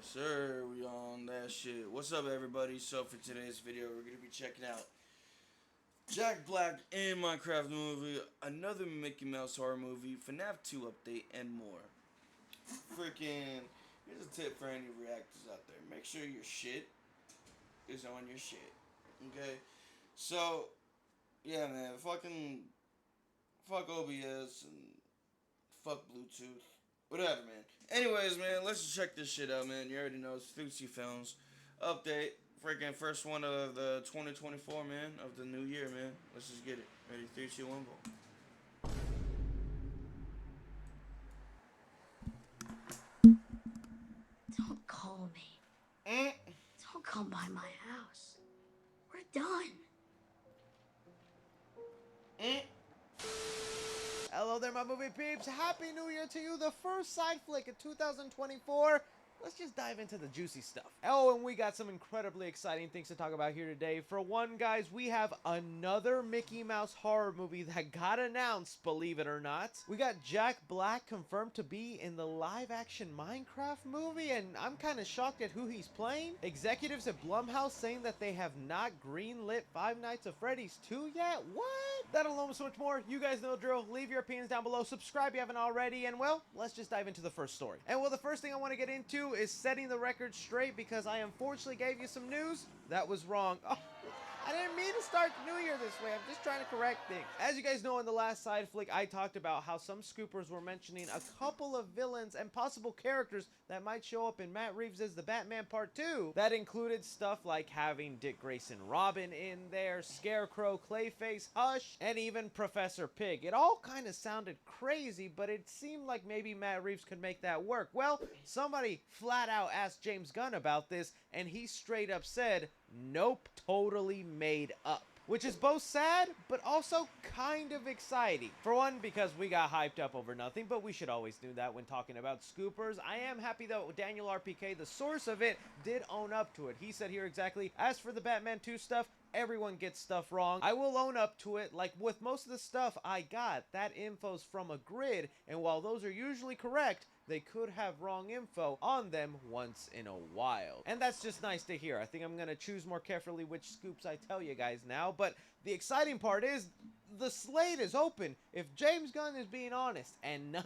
Yes, sir. We on that shit. What's up, everybody? So for today's video, we're gonna be checking out Jack Black in Minecraft movie, another Mickey Mouse horror movie, FNAF 2 update, and more. Freaking, here's a tip for any reactors out there: make sure your shit is on your shit. Okay. So yeah, man. Fuck OBS and fuck Bluetooth. Whatever, man. Anyways, man, let's just check this shit out, man. You already know it's Fuxi Films. Update. Freaking first one of the 2024, man. Of the new year, man. Let's just get it. Ready? 3, 2, 1, go. Don't call me. Mm. Don't come by my house. We're done. Mm. Hello there, my movie peeps. Happy New Year to you. The first side flick of 2024. Let's just dive into the juicy stuff. Oh, and we got some incredibly exciting things to talk about here today. For one, guys, we have another Mickey Mouse horror movie that got announced, believe it or not. We got Jack Black confirmed to be in the live-action Minecraft movie, and I'm kind of shocked at who he's playing. Executives at Blumhouse saying that they have not greenlit Five Nights at Freddy's 2 yet? What? That alone with so much more. You guys know the drill. Leave your opinions down below. Subscribe if you haven't already. And, well, let's just dive into the first story. And, well, the first thing I want to get into is setting the record straight because I unfortunately gave you some news that was wrong. Oh, I didn't mean to start the new year this way. I'm just trying to correct things. As you guys know, in the last side flick, I talked about how some scoopers were mentioning a couple of villains and possible characters that might show up in Matt Reeves' The Batman Part 2. That included stuff like having Dick Grayson Robin in there, Scarecrow, Clayface, Hush, and even Professor Pig. It all kind of sounded crazy, but it seemed like maybe Matt Reeves could make that work. Well, somebody flat out asked James Gunn about this, and he straight up said, nope, totally made up. Which is both sad, but also kind of exciting. For one, because we got hyped up over nothing, but we should always do that when talking about scoopers. I am happy though Daniel RPK, the source of it, did own up to it. He said here exactly, as for the Batman 2 stuff, everyone gets stuff wrong. I will own up to it. Like with most of the stuff I got, that info's from a grid, and while those are usually correct, they could have wrong info on them once in a while. And that's just nice to hear. I think I'm going to choose more carefully which scoops I tell you guys now. But the exciting part is the slate is open. If James Gunn is being honest and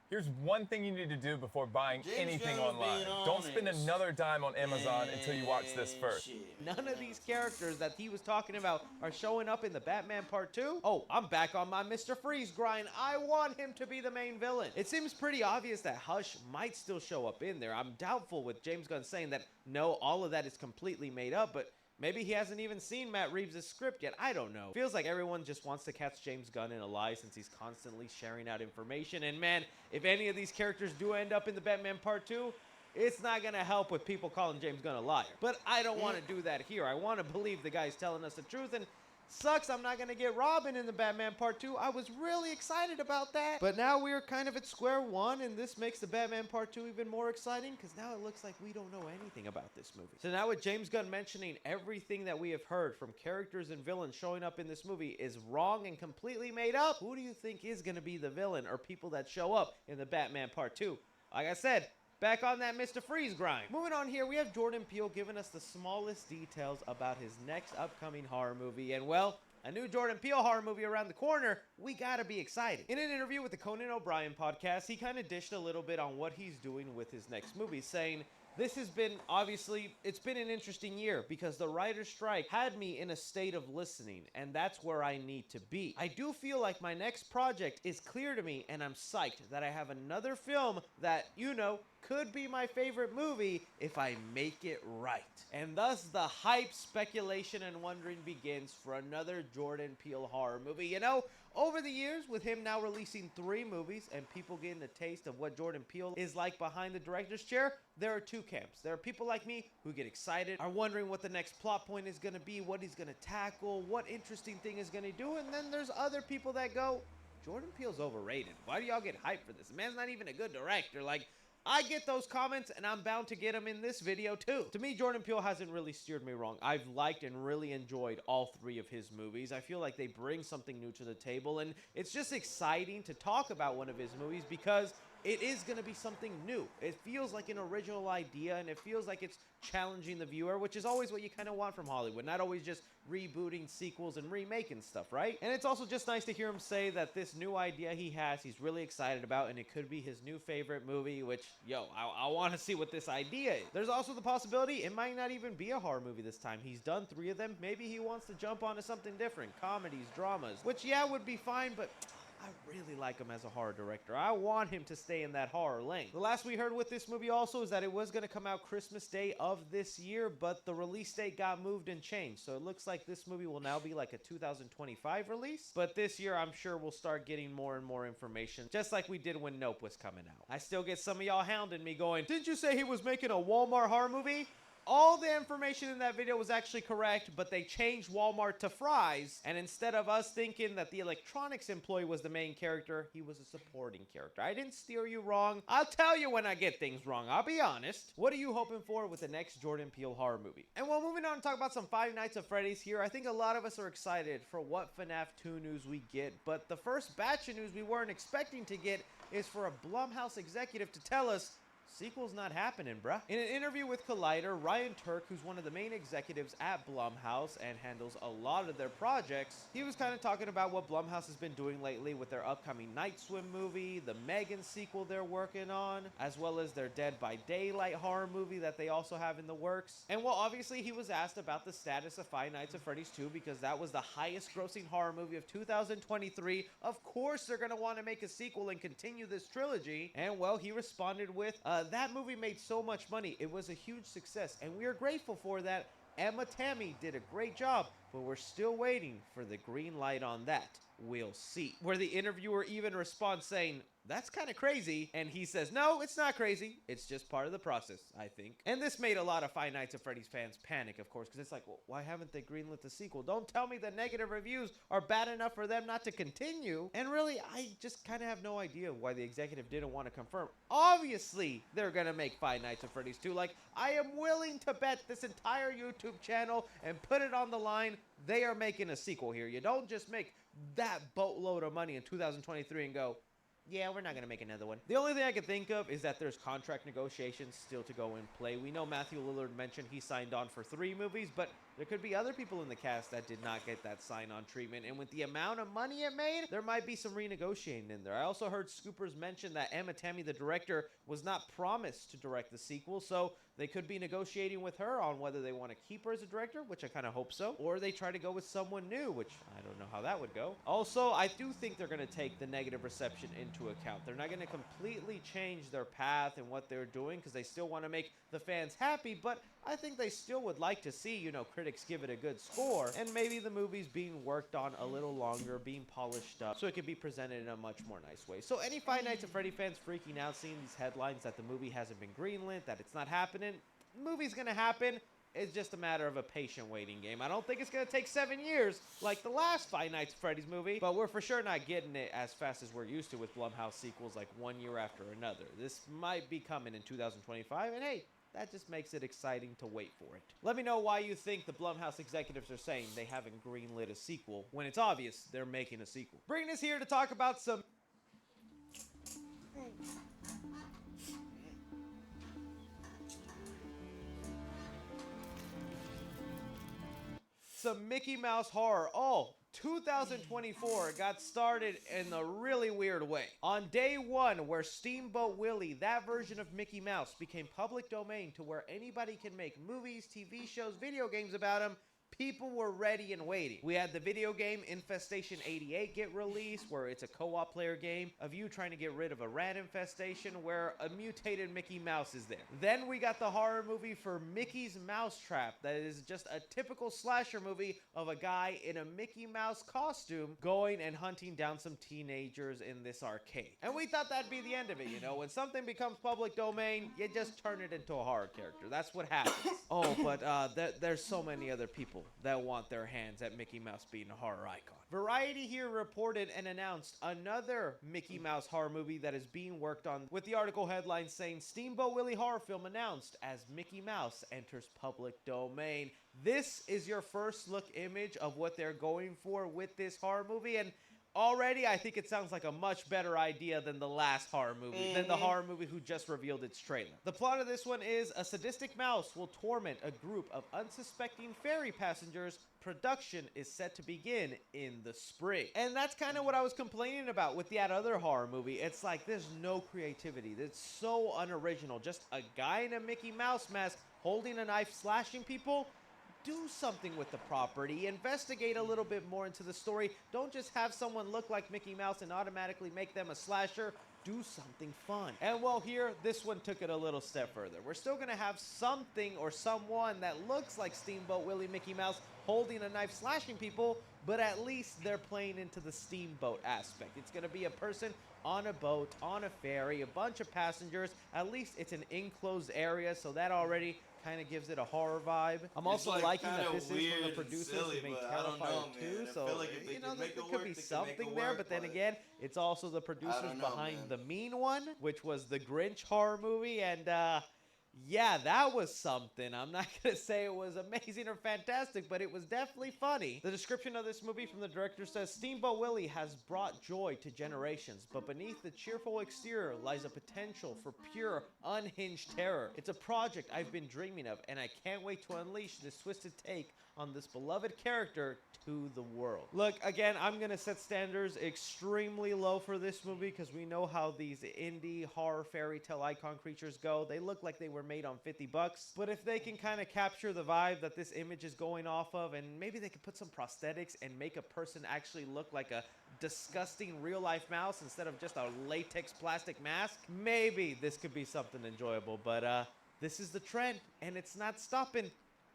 Here's one thing you need to do before buying James anything Gunn was online. being Don't spend honest. another dime on Amazon until you watch this first. Shit. none of these characters that he was talking about are showing up in the Batman Part 2, oh, I'm back on my Mr. Freeze grind. I want him to be the main villain. It seems pretty obvious that Hush might still show up in there. I'm doubtful with James Gunn saying that, no, all of that is completely made up, but maybe he hasn't even seen Matt Reeves' script yet. I don't know. Feels like everyone just wants to catch James Gunn in a lie since he's constantly sharing out information. And man, if any of these characters do end up in the Batman Part 2, it's not going to help with people calling James Gunn a liar. But I don't want to do that here. I want to believe the guy's telling us the truth, and sucks I'm not going to get Robin in the Batman Part 2. I was really excited about that. But now we're kind of at square one, and this makes the Batman Part 2 even more exciting because now it looks like we don't know anything about this movie. So now with James Gunn mentioning everything that we have heard from characters and villains showing up in this movie is wrong and completely made up, who do you think is going to be the villain or people that show up in the Batman Part 2? Like I said, back on that Mr. Freeze grind. Moving on here, we have Jordan Peele giving us the smallest details about his next upcoming horror movie. And well, a new Jordan Peele horror movie around the corner, we gotta be excited. In an interview with the Conan O'Brien podcast, he kind of dished a little bit on what he's doing with his next movie, saying, this has been, obviously, it's been an interesting year because the writer's strike had me in a state of listening, and that's where I need to be. I do feel like my next project is clear to me, and I'm psyched that I have another film that, you know, could be my favorite movie if I make it right. And thus the hype, speculation, and wondering begins for another Jordan Peele horror movie. You know, over the years, with him now releasing 3 movies and people getting a taste of what Jordan Peele is like behind the director's chair, there are 2 camps. There are people like me who get excited, are wondering what the next plot point is going to be, what he's going to tackle, what interesting thing is going to do, and then there's other people that go, Jordan Peele's overrated. Why do y'all get hyped for this? The man's not even a good director. Like, I get those comments, and I'm bound to get them in this video, too. To me, Jordan Peele hasn't really steered me wrong. I've liked and really enjoyed all 3 of his movies. I feel like they bring something new to the table, and it's just exciting to talk about one of his movies because it is going to be something new. It feels like an original idea, and it feels like it's challenging the viewer, which is always what you kind of want from Hollywood, not always just rebooting sequels and remaking stuff, right? And it's also just nice to hear him say that this new idea he has, he's really excited about, and it could be his new favorite movie, which, yo, I want to see what this idea is. There's also the possibility it might not even be a horror movie this time. He's done 3 of them. Maybe he wants to jump onto something different, comedies, dramas, which, yeah, would be fine, but I really like him as a horror director. I want him to stay in that horror lane. The last we heard with this movie also is that it was going to come out Christmas Day of this year, but the release date got moved and changed. So it looks like this movie will now be like a 2025 release. But this year, I'm sure we'll start getting more and more information, just like we did when Nope was coming out. I still get some of y'all hounding me going, didn't you say he was making a Walmart horror movie? All the information in that video was actually correct, but they changed Walmart to Fry's, and instead of us thinking that the electronics employee was the main character, he was a supporting character. I didn't steer you wrong. I'll tell you when I get things wrong. I'll be honest. What are you hoping for with the next Jordan Peele horror movie? And while moving on to talk about some Five Nights at Freddy's here, I think a lot of us are excited for what FNAF 2 news we get, but the first batch of news we weren't expecting to get is for a Blumhouse executive to tell us sequel's not happening, bruh. In an interview with Collider, Ryan Turk, who's one of the main executives at Blumhouse and handles a lot of their projects, he was kind of talking about what Blumhouse has been doing lately with their upcoming Night Swim movie, the Megan sequel they're working on, as well as their Dead by Daylight horror movie that they also have in the works. And while obviously he was asked about the status of Five Nights at Freddy's 2 because that was the highest grossing horror movie of 2023, of course they're going to want to make a sequel and continue this trilogy. And well, he responded with, that movie made so much money. It was a huge success, and we are grateful for that. Emma Tammy did a great job, but we're still waiting for the green light on that. We'll see. Where the interviewer even responds saying, that's kind of crazy. And he says, no, it's not crazy. It's just part of the process, I think. And this made a lot of Five Nights at Freddy's fans panic, of course, because it's like, well, why haven't they greenlit the sequel? Don't tell me the negative reviews are bad enough for them not to continue. And really, I just kind of have no idea why the executive didn't want to confirm. Obviously, they're going to make Five Nights at Freddy's 2. Like, I am willing to bet this entire YouTube channel and put it on the line. They are making a sequel here. You don't just make that boatload of money in 2023 and go, yeah, we're not going to make another one. The only thing I can think of is that there's contract negotiations still to go in play. We know Matthew Lillard mentioned he signed on for 3 movies, but there could be other people in the cast that did not get that sign-on treatment. And with the amount of money it made, there might be some renegotiating in there. I also heard Scoopers mention that Emma Tammy, the director, was not promised to direct the sequel, so they could be negotiating with her on whether they want to keep her as a director, which I kind of hope so, or they try to go with someone new, which I don't know how that would go. Also, I do think they're going to take the negative reception into account. They're not going to completely change their path and what they're doing because they still want to make the fans happy, but I think they still would like to see, you know, critics give it a good score, and maybe the movie's being worked on a little longer, being polished up, so it can be presented in a much more nice way. So any Five Nights at Freddy fans freaking out seeing these headlines that the movie hasn't been greenlit, that it's not happening, the movie's gonna happen. It's just a matter of a patient waiting game. I don't think it's going to take 7 years like the last Five Nights at Freddy's movie, but we're for sure not getting it as fast as we're used to with Blumhouse sequels like one year after another. This might be coming in 2025, and hey, that just makes it exciting to wait for it. Let me know why you think the Blumhouse executives are saying they haven't greenlit a sequel when it's obvious they're making a sequel. Bringing us here to talk about some Mickey Mouse horror. Oh, 2024 got started in a really weird way. On day 1, where Steamboat Willie, that version of Mickey Mouse, became public domain to where anybody can make movies, TV shows, video games about him, people were ready and waiting. We had the video game Infestation 88 get released, where it's a co-op player game of you trying to get rid of a rat infestation where a mutated Mickey Mouse is there. Then we got the horror movie for Mickey's Mousetrap that is just a typical slasher movie of a guy in a Mickey Mouse costume going and hunting down some teenagers in this arcade. And we thought that'd be the end of it, you know? When something becomes public domain, you just turn it into a horror character. That's what happens. Oh, but there's so many other people that want their hands at Mickey Mouse being a horror icon. Variety here reported and announced another Mickey Mouse horror movie that is being worked on, with the article headline saying Steamboat Willie horror film announced as Mickey Mouse enters public domain. This is your first look image of what they're going for with this horror movie, and Already, I think it sounds like a much better idea than the last horror movie, than the horror movie who just revealed its trailer. The plot of this one is a sadistic mouse will torment a group of unsuspecting ferry passengers. Production is set to begin in the spring. And that's kind of what I was complaining about with that other horror movie. It's like there's no creativity. It's so unoriginal. Just a guy in a Mickey Mouse mask holding a knife slashing people. Do something with the property. Investigate a little bit more into the story. Don't just have someone look like Mickey Mouse and automatically make them a slasher. Do something fun. And well, here, this one took it a little step further. We're still gonna have something or someone that looks like Steamboat Willie Mickey Mouse holding a knife slashing people, but at least they're playing into the steamboat aspect. It's gonna be a person on a boat, on a ferry, a bunch of passengers. At least it's an enclosed area, so that already kind of gives it a horror vibe. I'm also liking that this is from the producers who made Terrifier 2, so you know there could be something there, but then again, it's also the producers behind The Mean One, which was the Grinch horror movie, and yeah, that was something. I'm not going to say it was amazing or fantastic, but it was definitely funny. The description of this movie from the director says, Steamboat Willie has brought joy to generations, but beneath the cheerful exterior lies a potential for pure, unhinged terror. It's a project I've been dreaming of, and I can't wait to unleash this twisted take on this beloved character to the world. Look, again, I'm going to set standards extremely low for this movie because we know how these indie horror fairy tale icon creatures go. They look like they were made on $50, but if they can kind of capture the vibe that this image is going off of, and maybe they could put some prosthetics and make a person actually look like a disgusting real-life mouse instead of just a latex plastic mask, maybe this could be something enjoyable, but this is the trend, and it's not stopping.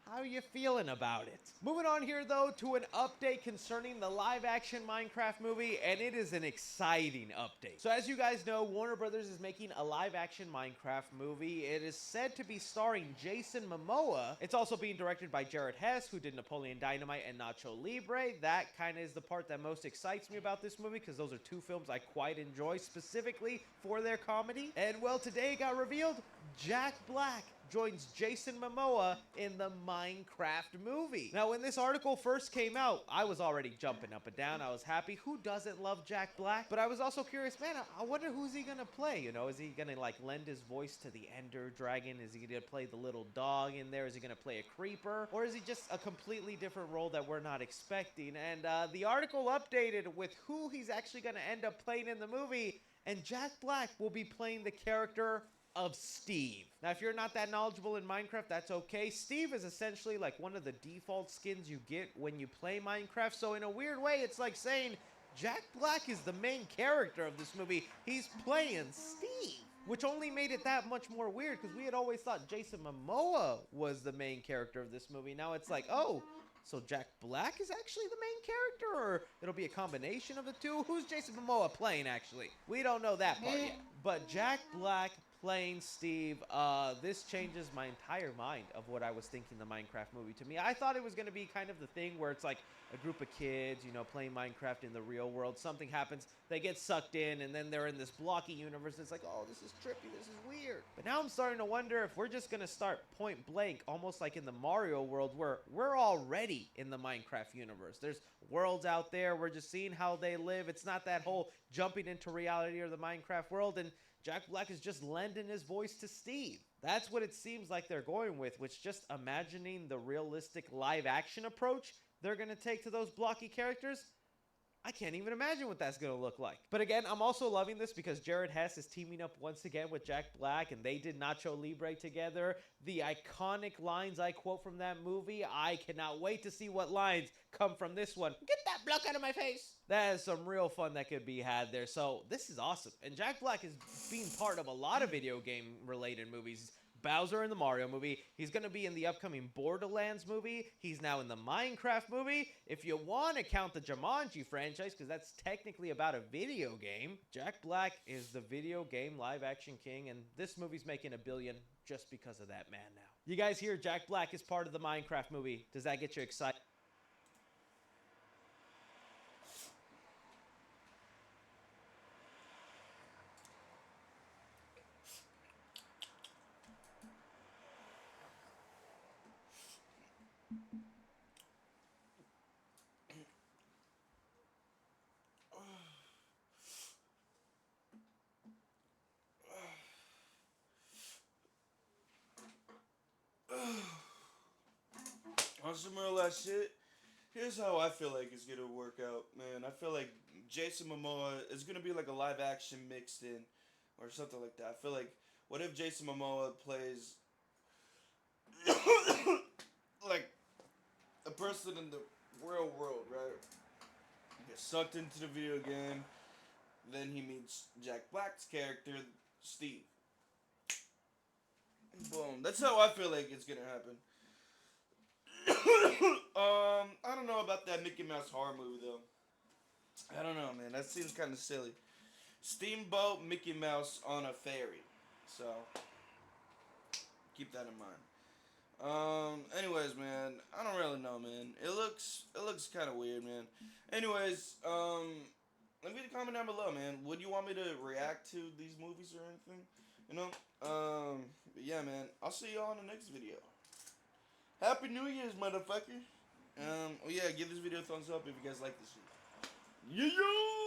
How are you feeling about it? Moving on here, though, to an update concerning the live-action Minecraft movie, and it is an exciting update. So as you guys know, Warner Brothers is making a live-action Minecraft movie. It is said to be starring Jason Momoa. It's also being directed by Jared Hess, who did Napoleon Dynamite and Nacho Libre. That kind of is the part that most excites me about this movie, because those are two films I quite enjoy, specifically for their comedy. And well, today it got revealed, Jack Black joins Jason Momoa in the Minecraft movie. Now, when this article first came out, I was already jumping up and down. I was happy. Who doesn't love Jack Black? But I was also curious, man, I wonder who's he gonna play? You know, is he gonna like lend his voice to the Ender Dragon? Is he gonna play the little dog in there? Is he gonna play a creeper? Or is he just a completely different role that we're not expecting? And the article updated with who he's actually gonna end up playing in the movie, and Jack Black will be playing the character of Steve. Now, if you're not that knowledgeable in Minecraft, that's okay. Steve is essentially like one of the default skins you get when you play Minecraft. So in a weird way, it's like saying Jack Black is the main character of this movie. He's playing Steve, which only made it that much more weird because we had always thought Jason Momoa was the main character of this movie. Now it's like, oh, so Jack Black is actually the main character, or it'll be a combination of the two? Who's Jason Momoa playing, actually? We don't know that part yet. But Jack Black playing Steve, this changes my entire mind of what I was thinking the Minecraft movie to me. I thought it was going to be kind of the thing where it's like a group of kids, you know, playing Minecraft in the real world. Something happens, they get sucked in, and then they're in this blocky universe. It's like, oh, this is trippy, this is weird. But now I'm starting to wonder if we're just going to start point blank, almost like in the Mario world, where we're already in the Minecraft universe. There's worlds out there. We're just seeing how they live. It's not that whole jumping into reality or the Minecraft world, and Jack Black is just lending his voice to Steve. That's what it seems like they're going with, which just imagining the realistic live action approach they're going to take to those blocky characters. I can't even imagine what that's going to look like. But again, I'm also loving this because Jared Hess is teaming up once again with Jack Black, and they did Nacho Libre together. The iconic lines I quote from that movie, I cannot wait to see what lines come from this one. Get that block out of my face! That is some real fun that could be had there. So this is awesome. And Jack Black is being part of a lot of video game related movies. Bowser in the Mario movie. He's going to be in the upcoming Borderlands movie. He's now in the Minecraft movie. If you want to count the Jumanji franchise, because that's technically about a video game, Jack Black is the video game live action king, and this movie's making $1 billion just because of that man now. You guys hear Jack Black is part of the Minecraft movie. Does that get you excited? some real life shit, here's how I feel like it's gonna work out, man. I feel like Jason Momoa is gonna be like a live action mixed in, or something like that. I feel like, what if Jason Momoa plays like a person in the real world, right? He gets sucked into the video game. Then he meets Jack Black's character, Steve. Boom. That's how I feel like it's gonna happen. I don't know about that Mickey Mouse horror movie though. I don't know, man. That seems kind of silly. Steamboat Mickey Mouse on a ferry. So keep that in mind. Anyways, man, I don't really know, man. It looks kind of weird, man. Anyways, leave me a comment down below, man. Would you want me to react to these movies or anything? You know? But yeah, man. I'll see y'all in the next video. Happy New Year's, motherfucker. Oh yeah, give this video a thumbs up if you guys like this shit. Yeah.